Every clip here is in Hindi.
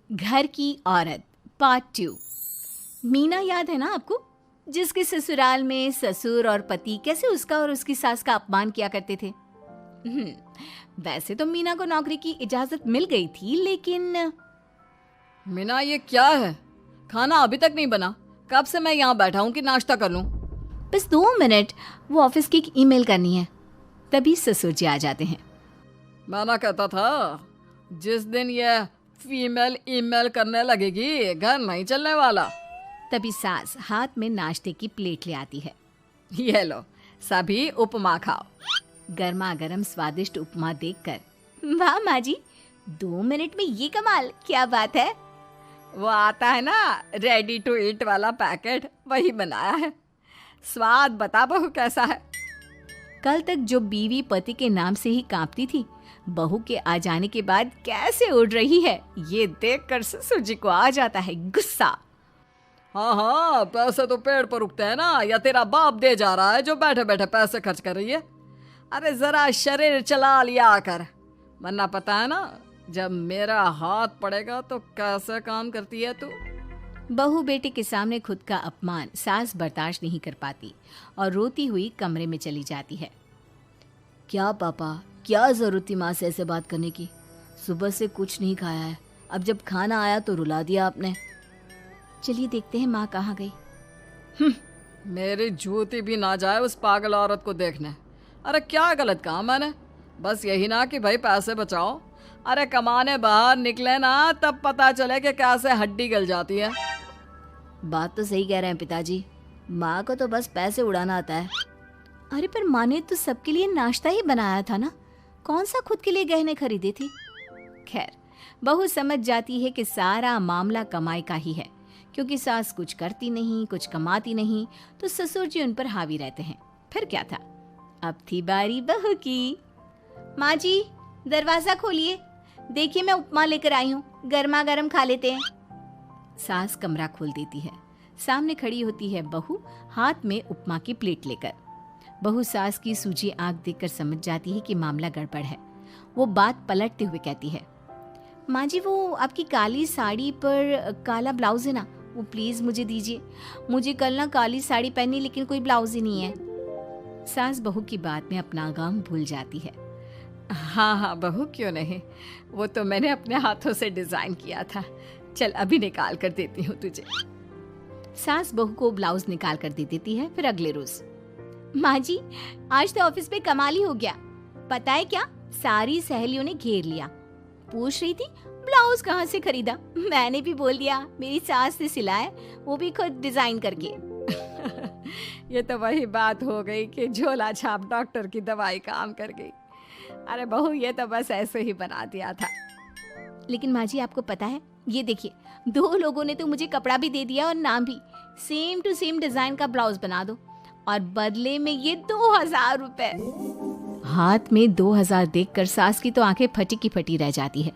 घर की औरत पार्ट 2। मीना याद है ना आपको, जिसके ससुराल में ससुर और पति कैसे उसका और उसकी सास का अपमान किया करते थे। वैसे तो मीना को नौकरी की इजाजत मिल गई थी, लेकिन मीना, ये क्या है? खाना अभी तक नहीं बना। कब से मैं यहाँ बैठा हूँ कि नाश्ता कर लूँ। बस 2 मिनट, वो ऑफिस की एक ईमेल करनी है। तभी ससुर जी आ जाते हैं। मैं ना कहता था, जिस दिन ये फीमेल ईमेल करने लगेगी घर नहीं चलने वाला। तभी सास हाथ में नाश्ते की प्लेट ले आती है। ये लो, सभी उपमा खाओ। गर्मा गर्म स्वादिष्ट उपमा देखकर वाह माँ जी, 2 मिनट में ये कमाल, क्या बात है। वो आता है ना रेडी टू ईट वाला पैकेट, वही बनाया है। स्वाद बता बहू कैसा है। कल तक जो बीवी पति के नाम से ही कांपती थी, बहू के आ जाने के बाद कैसे उड़ रही है, ये देखकर ससुर जी को आ जाता है गुस्सा। हाँ, पैसे तो पेड़ पर उगते हैं ना, या तेरा बाप दे जा रहा है जो बैठे बैठे पैसे खर्च कर रही है। अरे जरा शरीर चला लिया कर, वरना पता है ना जब मेरा हाथ पड़ेगा तो कैसे काम करती है तू। बहू बेटे के सामने खुद का अपमान सास बर्दाश्त नहीं कर पाती और रोती हुई कमरे में चली जाती है। क्या पापा, क्या जरूरत थी माँ से ऐसे बात करने की? सुबह से कुछ नहीं खाया है, अब जब खाना आया तो रुला दिया आपने। चलिए देखते हैं माँ कहाँ गई। मेरी जूती भी ना जाए उस पागल औरत को देखने। अरे क्या गलत कहा मैंने? बस यही ना कि भाई पैसे बचाओ। अरे कमाने बाहर निकले ना, तब पता चले कि कैसे हड्डी गल जाती है। बात तो सही कह रहे हैं पिताजी, माँ को तो बस पैसे उड़ाना आता है। अरे पर माँ ने तो सबके लिए नाश्ता ही बनाया था ना, कौन सा खुद के लिए गहने खरीदे थे। खैर, बहू समझ जाती है कि सारा मामला कमाई का ही है, क्योंकि सास कुछ करती नहीं, कुछ कमाती नहीं, तो ससुर जी उन पर हावी रहते हैं। फिर क्या था, अब थी बारी बहू की। माँ जी, दरवाजा खोलिए, देखिए मैं उपमा लेकर आई हूँ, गर्मा गर्म खा लेते हैं। सास कमरा खोल देती है। सामने खड़ी होती है बहू, हाथ में उपमा की प्लेट लेकर। बहू सास की सूजी आंख देखकर समझ जाती है कि मामला गड़बड़ है। वो बात पलटते हुए कहती है, माँ जी वो आपकी काली साड़ी पर काला ब्लाउज है ना, वो प्लीज मुझे दीजिए। मुझे कल ना काली साड़ी पहनी, लेकिन कोई ब्लाउज ही नहीं है। सास बहू की बात में अपना गम भूल जाती है। हाँ हाँ बहू, क्यों नहीं, वो तो मैंने अपने हाथों से डिजाइन किया था। चल अभी निकाल कर देती हूँ तुझे। सास बहू को ब्लाउज निकाल कर दे देती है। फिर अगले रोज, माँ जी आज तो ऑफिस पे कमाल ही हो गया, पता है क्या, सारी सहेलियों ने घेर लिया, पूछ रही थी ब्लाउज कहाँ से खरीदा। मैंने भी बोल दिया मेरी सास ने सिलाया, वो भी खुद डिजाइन करके। ये तो वही बात हो गई कि झोला छाप डॉक्टर की दवाई काम कर गई। अरे बहू, ये तो बस ऐसे ही बना दिया था। लेकिन माँ जी आपको पता है, ये देखिए 2 लोगों ने तो मुझे कपड़ा भी दे दिया और नाम भी, सेम टू सेम डिजाइन का ब्लाउज बना दो, और बदले में ये 2000 रुपए। हाथ में 2000 देखकर सास की तो आंखें फटी की फटी रह जाती है।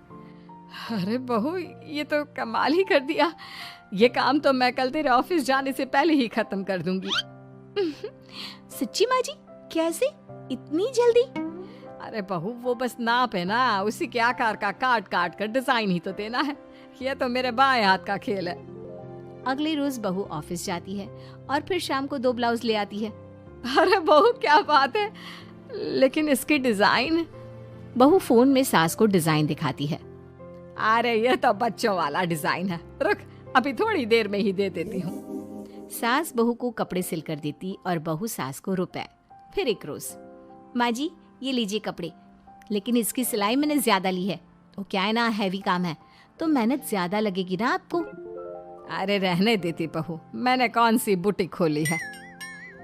अरे बहू, ये तो कमाल ही कर दिया। ये काम तो मैं कल तेरे ऑफिस जाने से पहले ही खत्म कर दूंगी। सच्ची माँ जी, कैसे इतनी जल्दी? अरे बहू, वो बस नाप है ना, उसी के आकार का काट काट कर डिजाइन ही तो देना है। ये तो मेरे बाएं हाथ का खेल है। अगले रोज बहू ऑफिस जाती है और फिर शाम को 2 ब्लाउज ले आती है। अरे बहू, क्या बात है, लेकिन इसकी डिजाइन। बहू फोन में सास को डिजाइन दिखाती है। अरे ये तो बच्चों वाला डिजाइन है, रुक अभी थोड़ी देर में ही दे देती हूँ। सास बहू को कपड़े सिल कर देती और बहू सास को रुपए। फिर एक रोज, माँ जी ये लीजिए कपड़े, लेकिन इसकी सिलाई मैंने ज्यादा ली है, वो क्या है ना हैवी काम है, तो मेहनत ज्यादा लगेगी ना आपको। अरे रहने देती बहू, मैंने कौन सी बुटीक खोली है।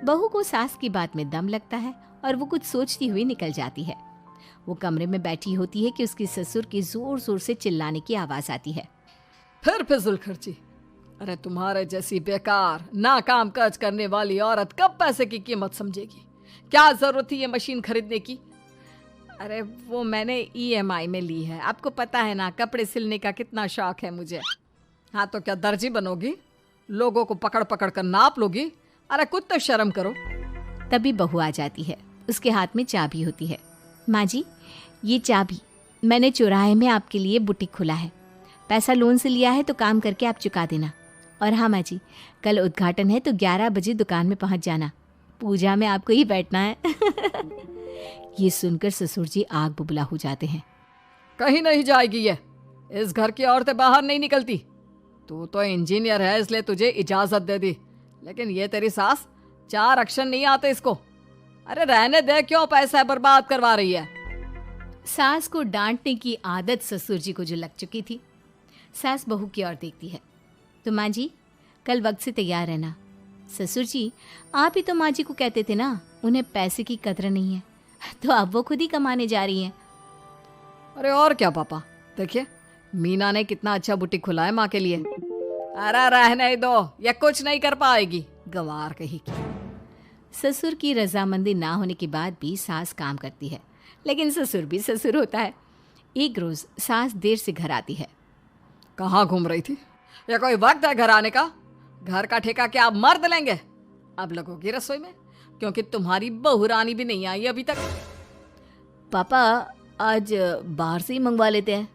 बहू को सास की बात में दम लगता है और वो कुछ सोचती हुई निकल जाती है। वो कमरे में बैठी होती है कि उसके ससुर की जोर जोर से चिल्लाने की आवाज आती है। फिर फिजूल खर्ची। अरे तुम्हारे जैसी बेकार नाकाम काज करने वाली औरत कब पैसे की कीमत समझेगी? क्या जरूरत थी ये मशीन खरीदने की? अरे वो मैंने EMI में ली है, आपको पता है ना कपड़े सिलने का कितना शौक है मुझे। हाँ तो क्या दर्जी बनोगी? लोगों को पकड़ पकड़ कर नाप लोगी? अरे कुछ तो शर्म करो। तभी बहू आ जाती है, उसके हाथ में चाबी होती है। माँ जी ये चाबी, मैंने चौराहे में आपके लिए बुटीक खोला है, पैसा लोन से लिया है तो काम करके आप चुका देना। और हाँ माँ जी, कल उद्घाटन है तो 11 बजे दुकान में पहुँच जाना। पूजा में आपको ही बैठना है। ये सुनकर ससुर जी आग बुबला हो जाते हैं। कहीं नहीं जाएगी ये, इस घर की औरतें बाहर नहीं निकलती। तू तो इंजीनियर है इसलिए तुझे इजाजत दे दी, लेकिन ये तेरी सास 4 अक्षर नहीं आते इसको। अरे रहने दे, क्यों पैसा बर्बाद करवा रही है। सास को डांटने की आदत ससुर जी को जो लग चुकी थी। सास बहू की ओर देखती है। तो माँ जी, कल वक्त से तैयार रहना। ससुर जी, आप ही तो माँ जी को कहते थे ना उन्हें पैसे की कदर नहीं है, तो अब वो खुद ही कमाने जा रही हैं। अरे और क्या पापा, देखिए मीना ने कितना अच्छा बुटीक खुला है माँ के लिए। अरे रहने दो, ये कुछ नहीं कर पाएगी, गंवार कही की। ससुर की रजामंदी ना होने के बाद भी सास काम करती है, लेकिन ससुर भी ससुर होता है। एक रोज सास देर से घर आती है। कहाँ घूम रही थी? ये कोई वक्त है घर आने का? घर का ठेका क्या आप मर्द लेंगे? अब लगोगी रसोई में, क्योंकि तुम्हारी बहू रानी भी नहीं आई अभी तक। पापा, आज बाहर से ही मंगवा लेते हैं।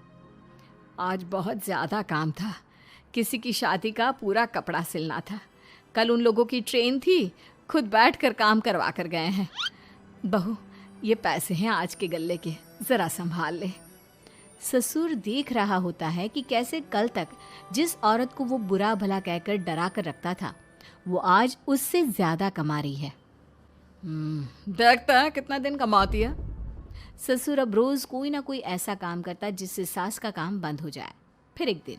आज बहुत ज़्यादा काम था, किसी की शादी का पूरा कपड़ा सिलना था। कल उन लोगों की ट्रेन थी, खुद बैठ कर काम करवा कर गए हैं। बहू, ये पैसे हैं आज के गल्ले के, ज़रा संभाल ले। ससुर देख रहा होता है कि कैसे कल तक जिस औरत को वो बुरा भला कहकर डरा कर रखता था, वो आज उससे ज़्यादा कमा रही है। देखते हैं कितना दिन कमाती है। ससुर अब रोज़ कोई ना कोई ऐसा काम करता जिससे सास का काम बंद हो जाए। फिर एक दिन,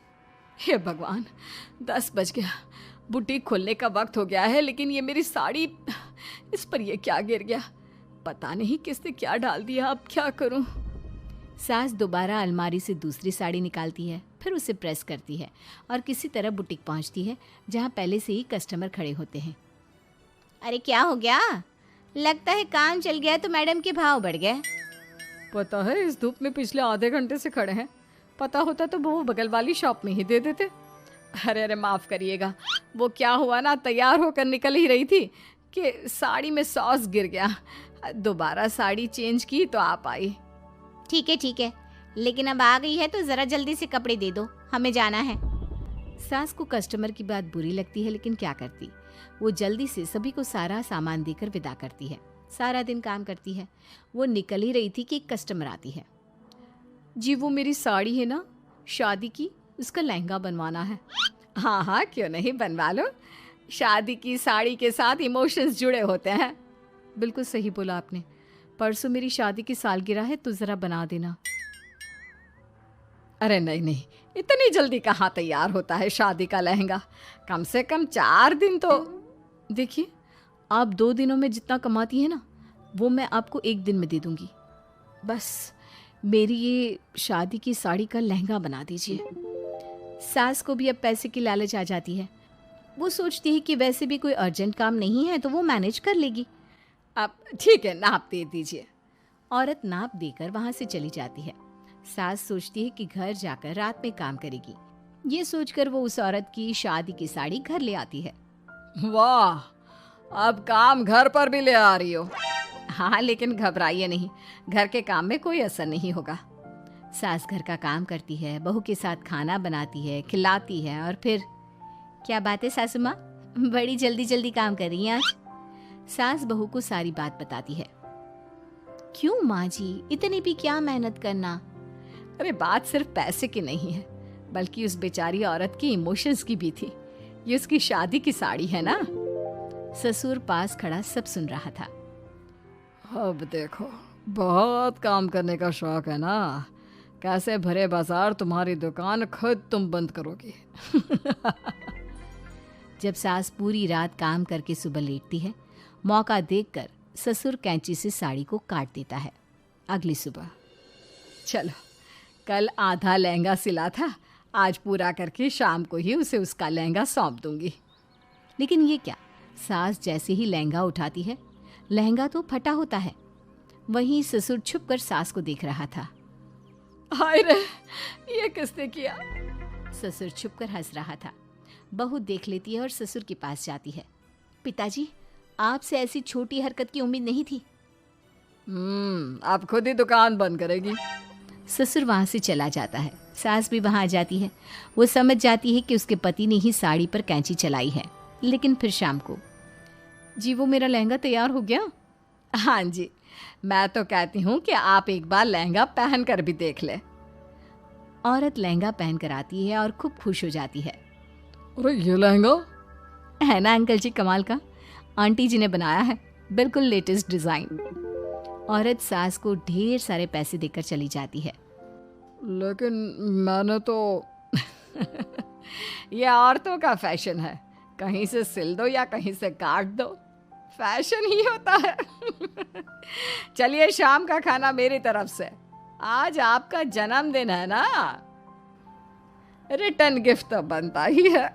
हे भगवान, 10 बज गया, बुटीक खोलने का वक्त हो गया है, लेकिन ये मेरी साड़ी, इस पर ये क्या गिर गया? पता नहीं किसने क्या डाल दिया, अब क्या करूं? सास दोबारा अलमारी से दूसरी साड़ी निकालती है, फिर उसे प्रेस करती है और किसी तरह बुटीक पहुंचती है, जहां पहले से ही कस्टमर खड़े होते हैं। अरे क्या हो गया? लगता है काम चल गया तो मैडम के भाव बढ़ गए। पता है, इस धूप में पिछले आधे घंटे से खड़े हैं। पता होता तो वो बगल वाली शॉप में ही दे देते। अरे माफ़ करिएगा, वो क्या हुआ ना, तैयार होकर निकल ही रही थी कि साड़ी में सॉस गिर गया। दोबारा साड़ी चेंज की तो आप आई। ठीक है, लेकिन अब आ गई है तो ज़रा जल्दी से कपड़े दे दो, हमें जाना है। सास को कस्टमर की बात बुरी लगती है, लेकिन क्या करती, वो जल्दी से सभी को सारा सामान देकर विदा करती है। सारा दिन काम करती है। वो निकल ही रही थी कि एक कस्टमर आती है। जी, वो मेरी साड़ी है ना शादी की, उसका लहंगा बनवाना है। हाँ हाँ, क्यों नहीं, बनवा लो। शादी की साड़ी के साथ इमोशंस जुड़े होते हैं। बिल्कुल सही बोला आपने। परसों मेरी शादी की सालगिरह है, तो ज़रा बना देना। अरे नहीं, इतनी जल्दी कहाँ तैयार होता है शादी का लहंगा? कम से कम 4 दिन तो। देखिए, आप 2 दिनों में जितना कमाती है ना, वो मैं आपको 1 दिन में दे दूंगी। बस मेरी ये शादी की साड़ी का लहंगा बना दीजिए। सास को भी अब पैसे की लालच आ जाती है। वो सोचती है कि वैसे भी कोई अर्जेंट काम नहीं है तो वो मैनेज कर लेगी। अब ठीक है, नाप दे दीजिए। औरत नाप देकर वहाँ से चली जाती है। सास सोचती है कि घर जाकर रात में काम करेगी। ये सोचकर वो उस औरत की शादी की साड़ी घर ले आती है। वाह, अब काम घर पर भी ले आ रही हो। हाँ, लेकिन घबराइए नहीं, घर के काम में कोई असर नहीं होगा। सास घर का काम करती है, बहू के साथ खाना बनाती है, खिलाती है, और फिर क्या बात है सासू माँ, बड़ी जल्दी जल्दी काम कर रही हैं आज। सास बहू को सारी बात बताती है। क्यों माँ जी, इतनी भी क्या मेहनत करना? अरे बात सिर्फ पैसे की नहीं है, बल्कि उस बेचारी औरत की इमोशंस की भी थी। ये उसकी शादी की साड़ी है ना। ससुर पास खड़ा सब सुन रहा था। अब देखो, बहुत काम करने का शौक है ना, कैसे भरे बाजार तुम्हारी दुकान खुद तुम बंद करोगी। जब सास पूरी रात काम करके सुबह लेटती है, मौका देखकर ससुर कैंची से साड़ी को काट देता है। अगली सुबह, चलो, कल आधा लहंगा सिला था, आज पूरा करके शाम को ही उसे उसका लहंगा सौंप दूंगी। लेकिन ये क्या, सास जैसे ही लहंगा उठाती है, लहंगा तो फटा होता है। वहीं ससुर छुपकर सास को देख रहा था। हाय रे, ये किसने किया? ससुर छुपकर हंस रहा था। बहू देख लेती है और ससुर के पास जाती है। पिताजी, आपसे ऐसी छोटी हरकत की उम्मीद नहीं थी। अब खुद ही दुकान बंद करेगी। ससुर वहाँ से चला जाता है। सास भी वहाँ आ जाती है। वो समझ जाती है कि उसके पति ने ही साड़ी पर कैंची चलाई है। लेकिन फिर शाम को, जी वो मेरा लहंगा तैयार हो गया? हाँ जी, मैं तो कहती हूँ कि आप एक बार लहंगा पहन कर भी देख ले। औरत लहंगा पहन कर आती है और खूब खुश हो जाती है। अरे ये लहंगा है ना अंकल जी कमाल का, आंटी जी ने बनाया है, बिल्कुल लेटेस्ट डिज़ाइन। औरत सास को ढेर सारे पैसे देकर चली जाती है। लेकिन मैंने तो ये औरतों का फैशन है, कहीं से सिल दो या कहीं से काट दो, फैशन ही होता है। चलिए शाम का खाना मेरी तरफ से, आज आपका जन्मदिन है ना, रिटर्न गिफ्ट तो बनता ही है।